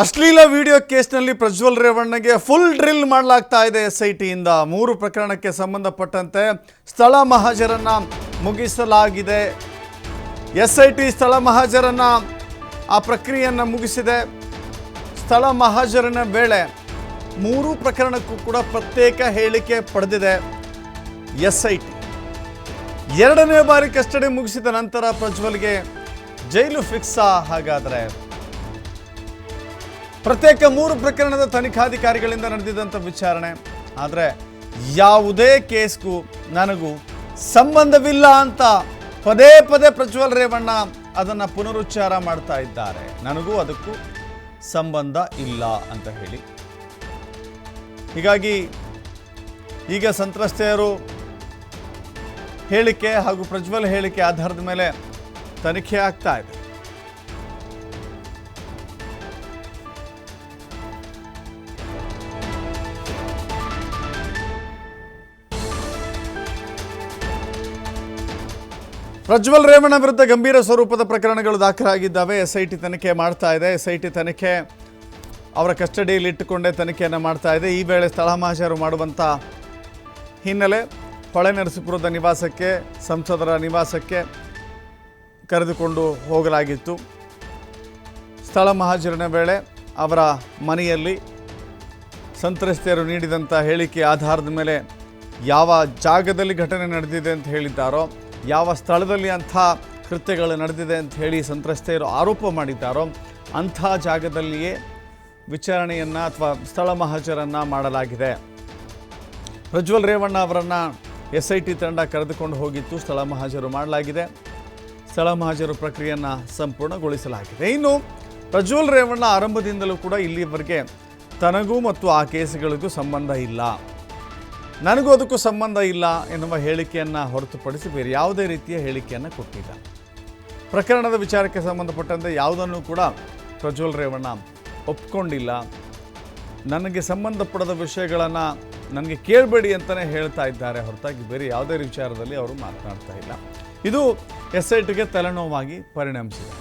ಅಶ್ಲೀಲ ವಿಡಿಯೋ ಕೇಸ್ನಲ್ಲಿ Prajwal ರೇವಣ್ಣಗೆ full drill ಮಾಡಲಾಗ್ತಾ ಇದೆ. SITಯಿಂದ 3 ಪ್ರಕರಣಕ್ಕೆ ಸಂಬಂಧಪಟ್ಟಂತೆ ಸ್ಥಳ ಮಹಾಜರನ್ನ ಮುಗಿಸಲಾಗಿದೆ. SIT ಸ್ಥಳ ಮಹಾಜರನ್ನ ಆ ಪ್ರಕ್ರಿಯೆಯನ್ನು ಮುಗಿಸಿದೆ. ಸ್ಥಳ ಮಹಾಜರನ ವೇಳೆ 3 ಪ್ರಕರಣಕ್ಕೂ ಕೂಡ ಪ್ರತ್ಯೇಕ ಹೇಳಿಕೆ ಪಡೆದಿದೆ SIT. 2ನೇ ಬಾರಿ ಕಸ್ಟಡಿ ಮುಗಿಸಿದ ನಂತರ ಪ್ರಜ್ವಲ್ಗೆ ಜೈಲು ಫಿಕ್ಸಾ? ಹಾಗಾದರೆ ಪ್ರತ್ಯೇಕ 3 ಪ್ರಕರಣದ ತನಿಖಾಧಿಕಾರಿಗಳಿಂದ ನಡೆದಿದ್ದಂಥ ವಿಚಾರಣೆ. ಆದರೆ ಯಾವುದೇ ಕೇಸ್ಗೂ ನನಗೂ ಸಂಬಂಧವಿಲ್ಲ ಅಂತ ಪದೇ ಪದೇ ಪ್ರಜ್ವಲ್ ರೇವಣ್ಣ ಅದನ್ನು ಪುನರುಚ್ಚಾರ ಮಾಡ್ತಾ ಇದ್ದಾರೆ. ನನಗೂ ಅದಕ್ಕೂ ಸಂಬಂಧ ಇಲ್ಲ ಅಂತ ಹೇಳಿ. ಹೀಗಾಗಿ ಈಗ ಸಂತ್ರಸ್ತೆಯರು ಹೇಳಿಕೆ ಹಾಗೂ ಪ್ರಜ್ವಲ್ ಹೇಳಿಕೆ ಆಧಾರದ ಮೇಲೆ ತನಿಖೆ ಆಗ್ತಾ ಇದೆ. ಪ್ರಜ್ವಲ್ ರೇವಣ್ಣ ವಿರುದ್ಧ ಗಂಭೀರ ಸ್ವರೂಪದ ಪ್ರಕರಣಗಳು ದಾಖಲಾಗಿದ್ದಾವೆ. SIT ತನಿಖೆ ಮಾಡ್ತಾ ಇದೆ. SIT ತನಿಖೆ ಅವರ ಕಸ್ಟಡಿಯಲ್ಲಿ ಇಟ್ಟುಕೊಂಡೇ ತನಿಖೆಯನ್ನು ಮಾಡ್ತಾ ಇದೆ. ಈ ವೇಳೆ ಸ್ಥಳ ಮಹಾಜರು ಮಾಡುವಂಥ ಹಿನ್ನೆಲೆ ಹೊಳೆನರಸೀಪುರದ ನಿವಾಸಕ್ಕೆ, ಸಂಸದರ ನಿವಾಸಕ್ಕೆ ಕರೆದುಕೊಂಡು ಹೋಗಲಾಗಿತ್ತು. ಸ್ಥಳ ಮಹಾಜರಿನ ವೇಳೆ ಅವರ ಮನೆಯಲ್ಲಿ ಸಂತ್ರಸ್ತೆಯರು ನೀಡಿದಂಥ ಹೇಳಿಕೆ ಆಧಾರದ ಮೇಲೆ ಯಾವ ಜಾಗದಲ್ಲಿ ಘಟನೆ ನಡೆದಿದೆ ಅಂತ ಹೇಳಿದ್ದಾರೋ, ಯಾವ ಸ್ಥಳದಲ್ಲಿ ಅಂಥ ಕೃತ್ಯಗಳು ನಡೆದಿದೆ ಅಂತ ಹೇಳಿ ಸಂತ್ರಸ್ತೆಯರು ಆರೋಪ ಮಾಡಿದ್ದಾರೋ ಅಂಥ ಜಾಗದಲ್ಲಿಯೇ ವಿಚಾರಣೆಯನ್ನು ಅಥವಾ ಸ್ಥಳ ಮಹಾಜರನ್ನು ಮಾಡಲಾಗಿದೆ. ಪ್ರಜ್ವಲ್ ರೇವಣ್ಣ ಅವರನ್ನು SIT ತಂಡ ಕರೆದುಕೊಂಡು ಹೋಗಿತ್ತು. ಸ್ಥಳ ಮಹಾಜರು ಮಾಡಲಾಗಿದೆ. ಸ್ಥಳ ಮಹಾಜರು ಪ್ರಕ್ರಿಯೆಯನ್ನು ಸಂಪೂರ್ಣಗೊಳಿಸಲಾಗಿದೆ. ಇನ್ನು ಪ್ರಜ್ವಲ್ ರೇವಣ್ಣ ಆರಂಭದಿಂದಲೂ ಕೂಡ ಇಲ್ಲಿವರೆಗೆ ತನಗೂ ಮತ್ತು ಆ ಕೇಸುಗಳಿಗೂ ಸಂಬಂಧ ಇಲ್ಲ, ನನಗೂ ಅದಕ್ಕೂ ಸಂಬಂಧ ಇಲ್ಲ ಎನ್ನುವ ಹೇಳಿಕೆಯನ್ನು ಹೊರತುಪಡಿಸಿ ಬೇರೆ ಯಾವುದೇ ರೀತಿಯ ಹೇಳಿಕೆಯನ್ನು ಕೊಟ್ಟಿಲ್ಲ. ಪ್ರಕರಣದ ವಿಚಾರಕ್ಕೆ ಸಂಬಂಧಪಟ್ಟಂತೆ ಯಾವುದನ್ನು ಕೂಡ ಪ್ರಜ್ವಲ್ ರೇವಣ್ಣ ಒಪ್ಕೊಂಡಿಲ್ಲ. ನನಗೆ ಸಂಬಂಧಪಡದ ವಿಷಯಗಳನ್ನು ನನಗೆ ಕೇಳಬೇಡಿ ಅಂತಲೇ ಹೇಳ್ತಾ ಇದ್ದಾರೆ ಹೊರತಾಗಿ ಬೇರೆ ಯಾವುದೇ ವಿಚಾರದಲ್ಲಿ ಅವರು ಮಾತನಾಡ್ತಾ ಇಲ್ಲ. ಇದು SITಗೆ ತಲೆನೋವಾಗಿ ಪರಿಣಮಿಸಿದೆ.